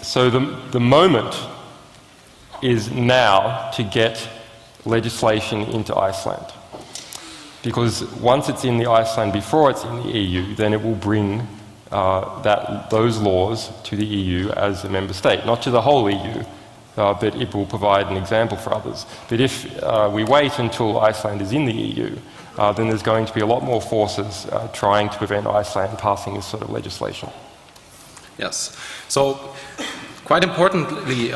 So the moment is now to get legislation into Iceland. Because once it's in the Iceland before it's in the EU, then it will bring those laws to the EU as a member state, not to the whole EU, but it will provide an example for others. But if we wait until Iceland is in the EU, then there's going to be a lot more forces trying to prevent Iceland passing this sort of legislation. Yes. So, quite importantly,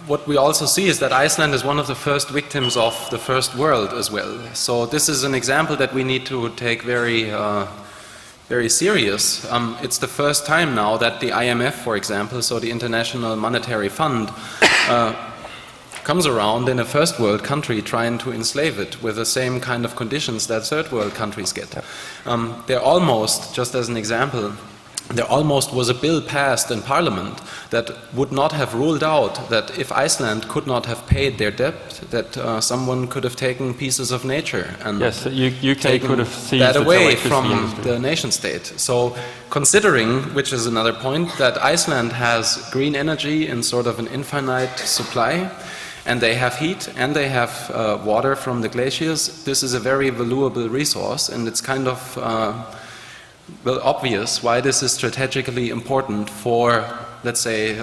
what we also see is that Iceland is one of the first victims of the First World as well. So this is an example that we need to take very serious. It's the first time now that the IMF, for example, so the International Monetary Fund, comes around in a first world country trying to enslave it with the same kind of conditions that third world countries get. They're almost, just as an example, there almost was a bill passed in Parliament that would not have ruled out that if Iceland could not have paid their debt, that someone could have taken pieces of nature and yes, UK could have seized that away the from industry. the nation state. So considering, which is another point, that Iceland has green energy in sort of an infinite supply, and they have heat and they have water from the glaciers, this is a very valuable resource, and it's kind of well, obvious why this is strategically important for, let's say,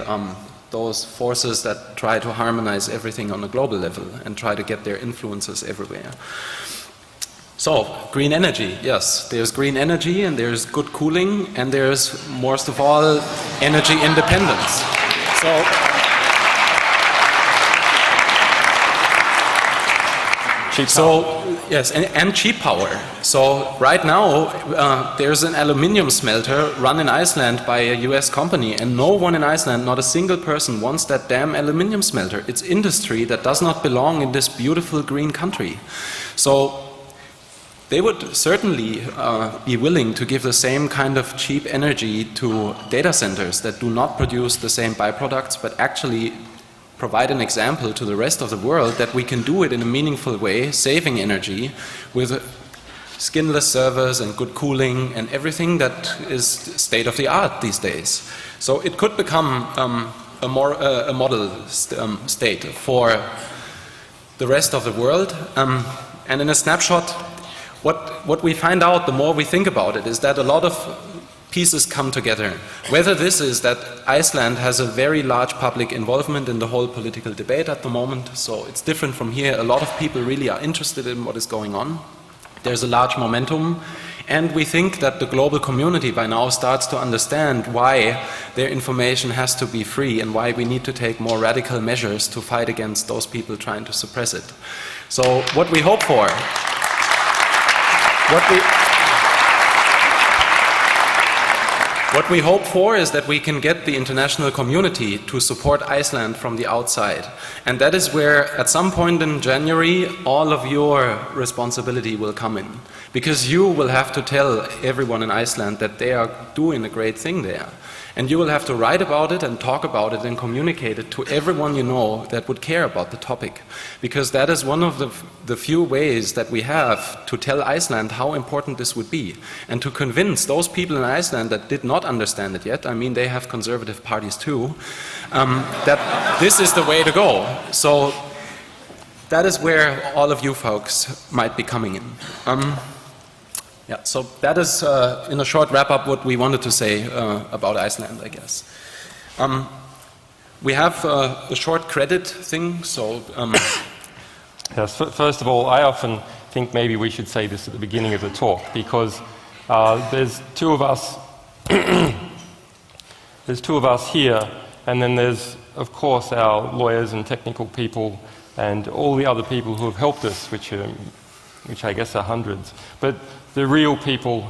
those forces that try to harmonize everything on a global level and try to get their influences everywhere. So, green energy, yes, there's green energy and there's good cooling and there's, most of all, energy independence. Yes, and cheap power. So right now there's an aluminium smelter run in Iceland by a US company, and no one in Iceland, not a single person, wants that damn aluminium smelter. It's industry that does not belong in this beautiful green country. So they would certainly be willing to give the same kind of cheap energy to data centers that do not produce the same byproducts, but actually provide an example to the rest of the world that we can do it in a meaningful way, saving energy with skinless servers and good cooling and everything that is state of the art these days. So it could become a model state for the rest of the world. And in a snapshot, what we find out the more we think about it is that a lot of pieces come together. Whether this is that Iceland has a very large public involvement in the whole political debate at the moment, so it's different from here. A lot of people really are interested in what is going on. There's a large momentum, and we think that the global community by now starts to understand why their information has to be free and why we need to take more radical measures to fight against those people trying to suppress it. So what we hope for, what we hope for is that we can get the international community to support Iceland from the outside. And that is where, at some point in January, all of your responsibility will come in. Because you will have to tell everyone in Iceland that they are doing a great thing there. And you will have to write about it and talk about it and communicate it to everyone you know that would care about the topic. Because that is one of the few ways that we have to tell Iceland how important this would be. And to convince those people in Iceland that did not understand it yet, I mean they have conservative parties too, that this is the way to go. So that is where all of you folks might be coming in. Yeah, so that is, in a short wrap-up, what we wanted to say about Iceland, I guess. We have a short credit thing, so... Yes, first of all, I often think maybe we should say this at the beginning of the talk, because there's two of us there's two of us here, and then there's, of course, our lawyers and technical people and all the other people who have helped us, which I guess are hundreds. But the real people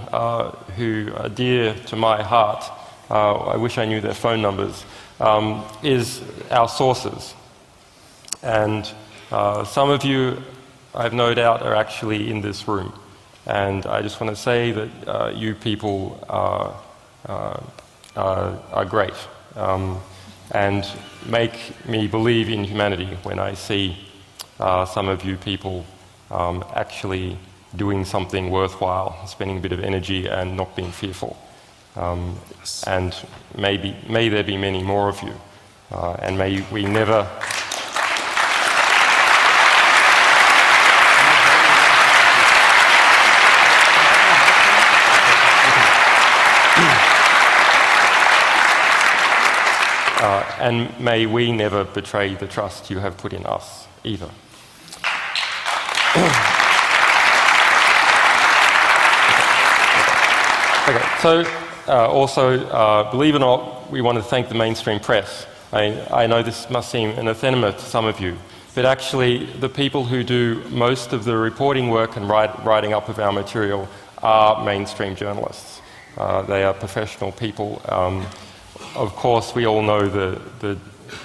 who are dear to my heart, I wish I knew their phone numbers, is our sources. And some of you, I have no doubt, are actually in this room. And I just want to say that you people are great and make me believe in humanity when I see some of you people actually doing something worthwhile, spending a bit of energy and not being fearful. And may there be many more of you. and may we never and may we never betray the trust you have put in us, either. Okay, so also, believe it or not, we want to thank the mainstream press. I know this must seem an anathema to some of you, but actually the people who do most of the reporting work and writing up of our material are mainstream journalists. They are professional people. Of course, we all know the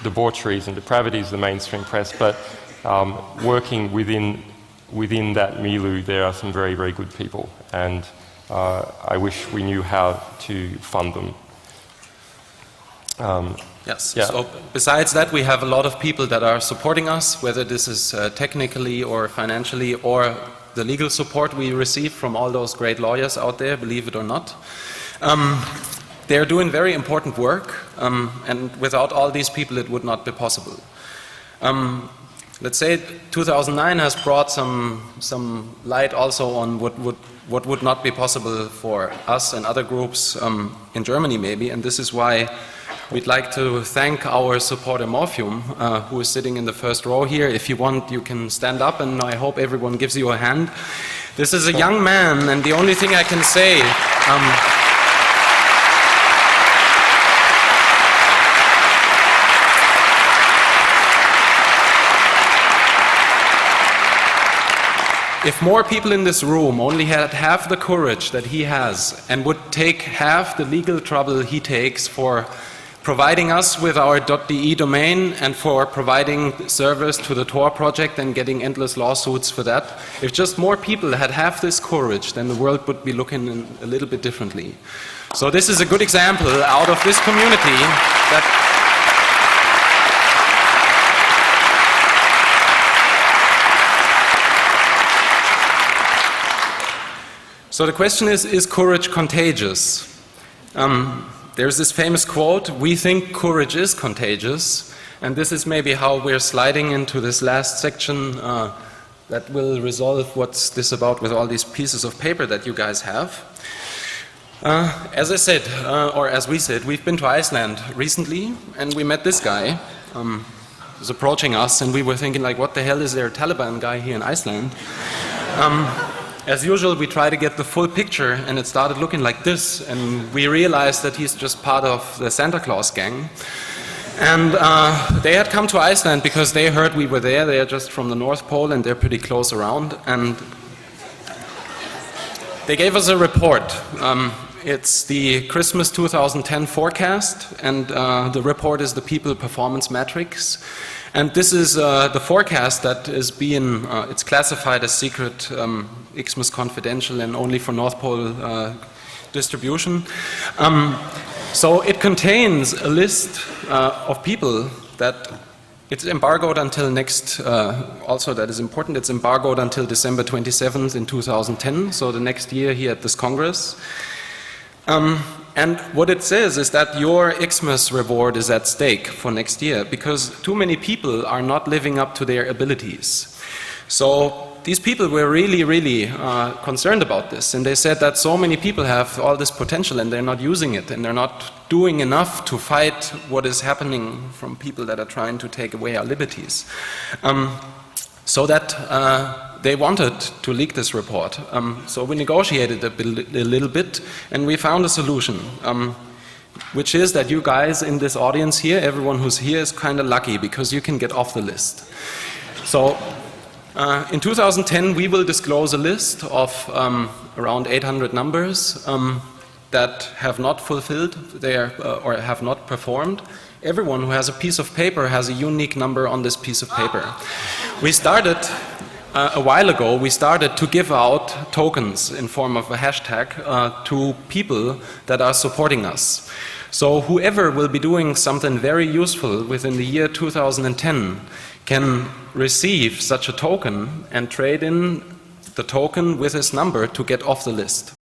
debaucheries and depravities of the mainstream press, but working within that milieu, there are some very, very good people, and I wish we knew how to fund them. Yes. Yeah. So besides that, we have a lot of people that are supporting us, whether this is technically or financially, or the legal support we receive from all those great lawyers out there, believe it or not. They're doing very important work, and without all these people it would not be possible. Let's say 2009 has brought some light also on what would not be possible for us and other groups in Germany maybe, and this is why we'd like to thank our supporter Morphium, who is sitting in the first row here. If you want, you can stand up, and I hope everyone gives you a hand. This is a young man, and the only thing I can say, if more people in this room only had half the courage that he has and would take half the legal trouble he takes for providing us with our .de domain and for providing service to the Tor project and getting endless lawsuits for that, if just more people had half this courage, then the world would be looking a little bit differently. So this is a good example out of this community that so the question is courage contagious? There's this famous quote, "We think courage is contagious," and this is maybe how we're sliding into this last section that will resolve what's this about with all these pieces of paper that you guys have. As I said, or as we said, we've been to Iceland recently, and we met this guy who was approaching us, and we were thinking like, what the hell is there a Taliban guy here in Iceland? As usual, we try to get the full picture, and it started looking like this, and we realized that he's just part of the Santa Claus gang. And they had come to Iceland because they heard we were there. They are just from the North Pole, and they're pretty close around. And they gave us a report. It's the Christmas 2010 forecast, and the report is the People Performance Matrix. And this is the forecast that is being, it's classified as secret, Xmas confidential, and only for North Pole distribution. So it contains a list of people that it's embargoed until next, also that is important, it's embargoed until December 27th in 2010, so the next year here at this Congress. And what it says is that your Xmas reward is at stake for next year because too many people are not living up to their abilities. So these people were really, really concerned about this, and they said that so many people have all this potential and they're not using it, and they're not doing enough to fight what is happening from people that are trying to take away our liberties. So that they wanted to leak this report. So we negotiated a little bit, and we found a solution, which is that you guys in this audience here, everyone who's here is kind of lucky because you can get off the list. So in 2010, we will disclose a list of around 800 numbers that have not fulfilled their, or have not performed. Everyone who has a piece of paper has a unique number on this piece of paper. We started a while ago, we started to give out tokens in form of a hashtag to people that are supporting us. So whoever will be doing something very useful within the year 2010 can receive such a token and trade in the token with his number to get off the list.